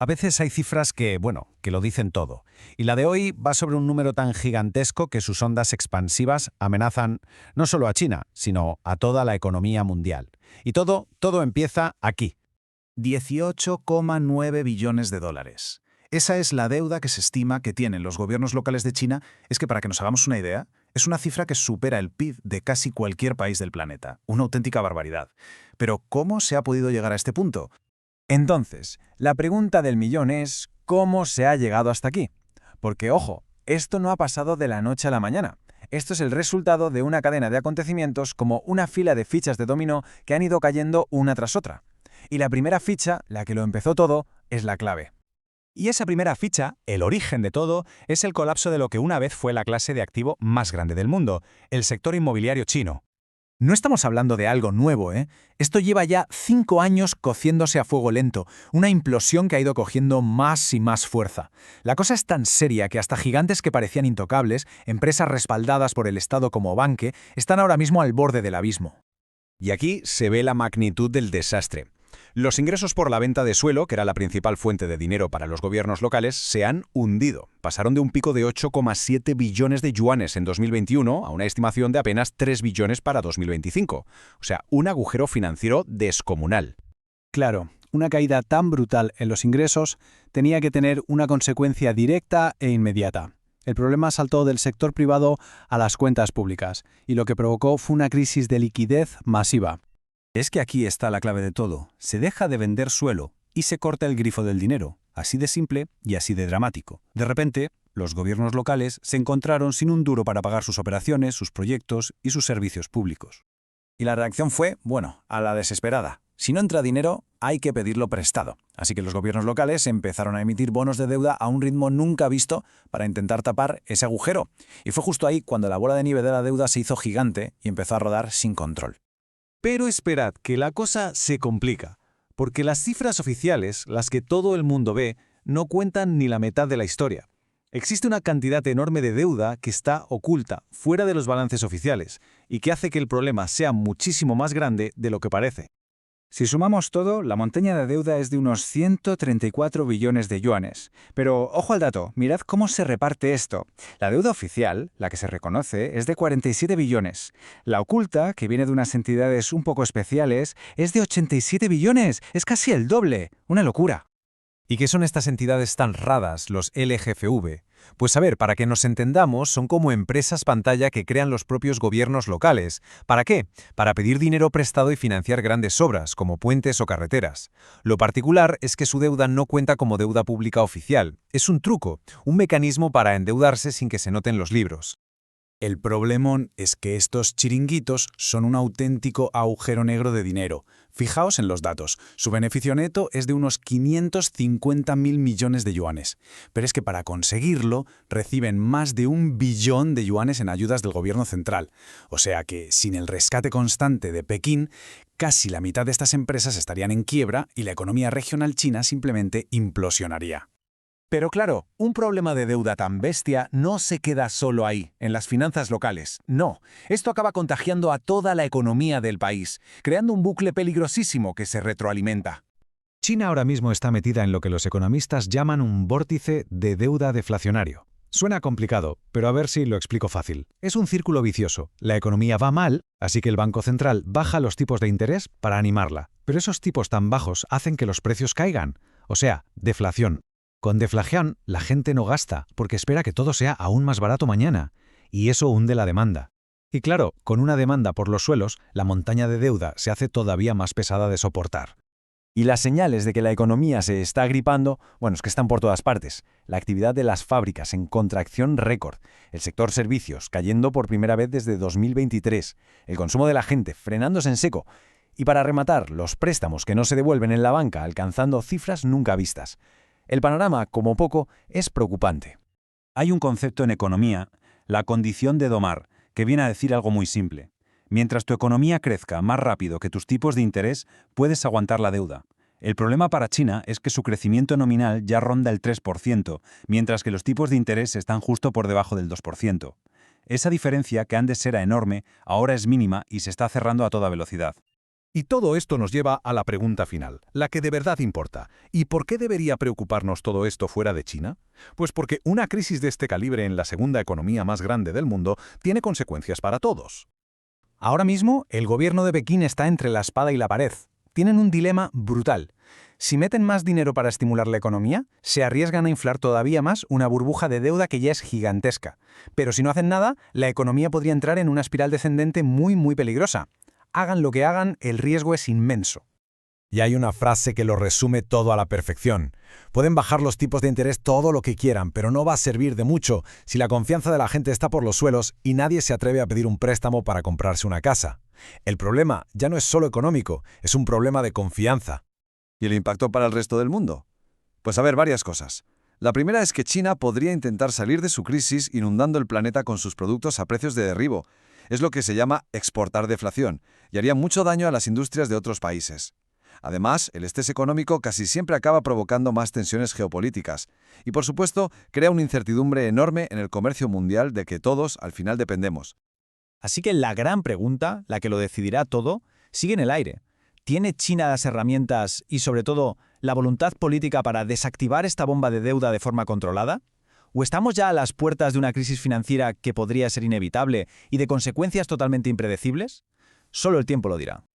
A veces hay cifras que lo dicen todo. Y la de hoy va sobre un número tan gigantesco que sus ondas expansivas amenazan no solo a China, sino a toda la economía mundial. Y todo empieza aquí. 18,9 billones de dólares. Esa es la deuda que se estima que tienen los gobiernos locales de China. Es que, para que nos hagamos una idea, es una cifra que supera el PIB de casi cualquier país del planeta. Una auténtica barbaridad. Pero, ¿cómo se ha podido llegar a este punto? Entonces, la pregunta del millón es ¿cómo se ha llegado hasta aquí? Porque, ojo, esto no ha pasado de la noche a la mañana. Esto es el resultado de una cadena de acontecimientos como una fila de fichas de dominó que han ido cayendo una tras otra. Y la primera ficha, la que lo empezó todo, es la clave. Y esa primera ficha, el origen de todo, es el colapso de lo que una vez fue la clase de activo más grande del mundo, el sector inmobiliario chino. No estamos hablando de algo nuevo, ¿eh? Esto lleva ya 5 años cociéndose a fuego lento, una implosión que ha ido cogiendo más y más fuerza. La cosa es tan seria que hasta gigantes que parecían intocables, empresas respaldadas por el Estado como Banque, están ahora mismo al borde del abismo. Y aquí se ve la magnitud del desastre. Los ingresos por la venta de suelo, que era la principal fuente de dinero para los gobiernos locales, se han hundido. Pasaron de un pico de 8,7 billones de yuanes en 2021 a una estimación de apenas 3 billones para 2025. O sea, un agujero financiero descomunal. Claro, una caída tan brutal en los ingresos tenía que tener una consecuencia directa e inmediata. El problema saltó del sector privado a las cuentas públicas, y lo que provocó fue una crisis de liquidez masiva. Es que aquí está la clave de todo. Se deja de vender suelo y se corta el grifo del dinero. Así de simple y así de dramático. De repente, los gobiernos locales se encontraron sin un duro para pagar sus operaciones, sus proyectos y sus servicios públicos. Y la reacción fue, a la desesperada. Si no entra dinero, hay que pedirlo prestado. Así que los gobiernos locales empezaron a emitir bonos de deuda a un ritmo nunca visto para intentar tapar ese agujero. Y fue justo ahí cuando la bola de nieve de la deuda se hizo gigante y empezó a rodar sin control. Pero esperad, que la cosa se complica, porque las cifras oficiales, las que todo el mundo ve, no cuentan ni la mitad de la historia. Existe una cantidad enorme de deuda que está oculta, fuera de los balances oficiales, y que hace que el problema sea muchísimo más grande de lo que parece. Si sumamos todo, la montaña de deuda es de unos 134 billones de yuanes. Pero ojo al dato, mirad cómo se reparte esto. La deuda oficial, la que se reconoce, es de 47 billones. La oculta, que viene de unas entidades un poco especiales, es de 87 billones. Es casi el doble. Una locura. ¿Y qué son estas entidades tan raras, los LGFV? Pues a ver, para que nos entendamos, son como empresas pantalla que crean los propios gobiernos locales. ¿Para qué? Para pedir dinero prestado y financiar grandes obras, como puentes o carreteras. Lo particular es que su deuda no cuenta como deuda pública oficial. Es un truco, un mecanismo para endeudarse sin que se noten los libros. El problemón es que estos chiringuitos son un auténtico agujero negro de dinero. Fijaos en los datos. Su beneficio neto es de unos 550.000 millones de yuanes. Pero es que para conseguirlo reciben más de 1 billón de yuanes en ayudas del gobierno central. O sea que, sin el rescate constante de Pekín, casi la mitad de estas empresas estarían en quiebra y la economía regional china simplemente implosionaría. Pero claro, un problema de deuda tan bestia no se queda solo ahí, en las finanzas locales. No, esto acaba contagiando a toda la economía del país, creando un bucle peligrosísimo que se retroalimenta. China ahora mismo está metida en lo que los economistas llaman un vórtice de deuda deflacionario. Suena complicado, pero a ver si lo explico fácil. Es un círculo vicioso. La economía va mal, así que el Banco Central baja los tipos de interés para animarla. Pero esos tipos tan bajos hacen que los precios caigan. O sea, deflación. Con deflación, la gente no gasta, porque espera que todo sea aún más barato mañana, y eso hunde la demanda. Y claro, con una demanda por los suelos, la montaña de deuda se hace todavía más pesada de soportar. Y las señales de que la economía se está agripando, es que están por todas partes. La actividad de las fábricas en contracción récord, el sector servicios cayendo por primera vez desde 2023, el consumo de la gente frenándose en seco, y para rematar, los préstamos que no se devuelven en la banca alcanzando cifras nunca vistas. El panorama, como poco, es preocupante. Hay un concepto en economía, la condición de domar, que viene a decir algo muy simple. Mientras tu economía crezca más rápido que tus tipos de interés, puedes aguantar la deuda. El problema para China es que su crecimiento nominal ya ronda el 3%, mientras que los tipos de interés están justo por debajo del 2%. Esa diferencia, que antes era enorme, ahora es mínima y se está cerrando a toda velocidad. Y todo esto nos lleva a la pregunta final, la que de verdad importa. ¿Y por qué debería preocuparnos todo esto fuera de China? Pues porque una crisis de este calibre en la segunda economía más grande del mundo tiene consecuencias para todos. Ahora mismo, el gobierno de Pekín está entre la espada y la pared. Tienen un dilema brutal. Si meten más dinero para estimular la economía, se arriesgan a inflar todavía más una burbuja de deuda que ya es gigantesca. Pero si no hacen nada, la economía podría entrar en una espiral descendente muy peligrosa. Hagan lo que hagan, el riesgo es inmenso. Y hay una frase que lo resume todo a la perfección. Pueden bajar los tipos de interés todo lo que quieran, pero no va a servir de mucho si la confianza de la gente está por los suelos y nadie se atreve a pedir un préstamo para comprarse una casa. El problema ya no es solo económico, es un problema de confianza. ¿Y el impacto para el resto del mundo? Pues a ver, varias cosas. La primera es que China podría intentar salir de su crisis inundando el planeta con sus productos a precios de derribo. Es lo que se llama exportar deflación, y haría mucho daño a las industrias de otros países. Además, el estrés económico casi siempre acaba provocando más tensiones geopolíticas, y por supuesto, crea una incertidumbre enorme en el comercio mundial de que todos, al final, dependemos. Así que la gran pregunta, la que lo decidirá todo, sigue en el aire. ¿Tiene China las herramientas y, sobre todo, la voluntad política para desactivar esta bomba de deuda de forma controlada? ¿O estamos ya a las puertas de una crisis financiera que podría ser inevitable y de consecuencias totalmente impredecibles? Solo el tiempo lo dirá.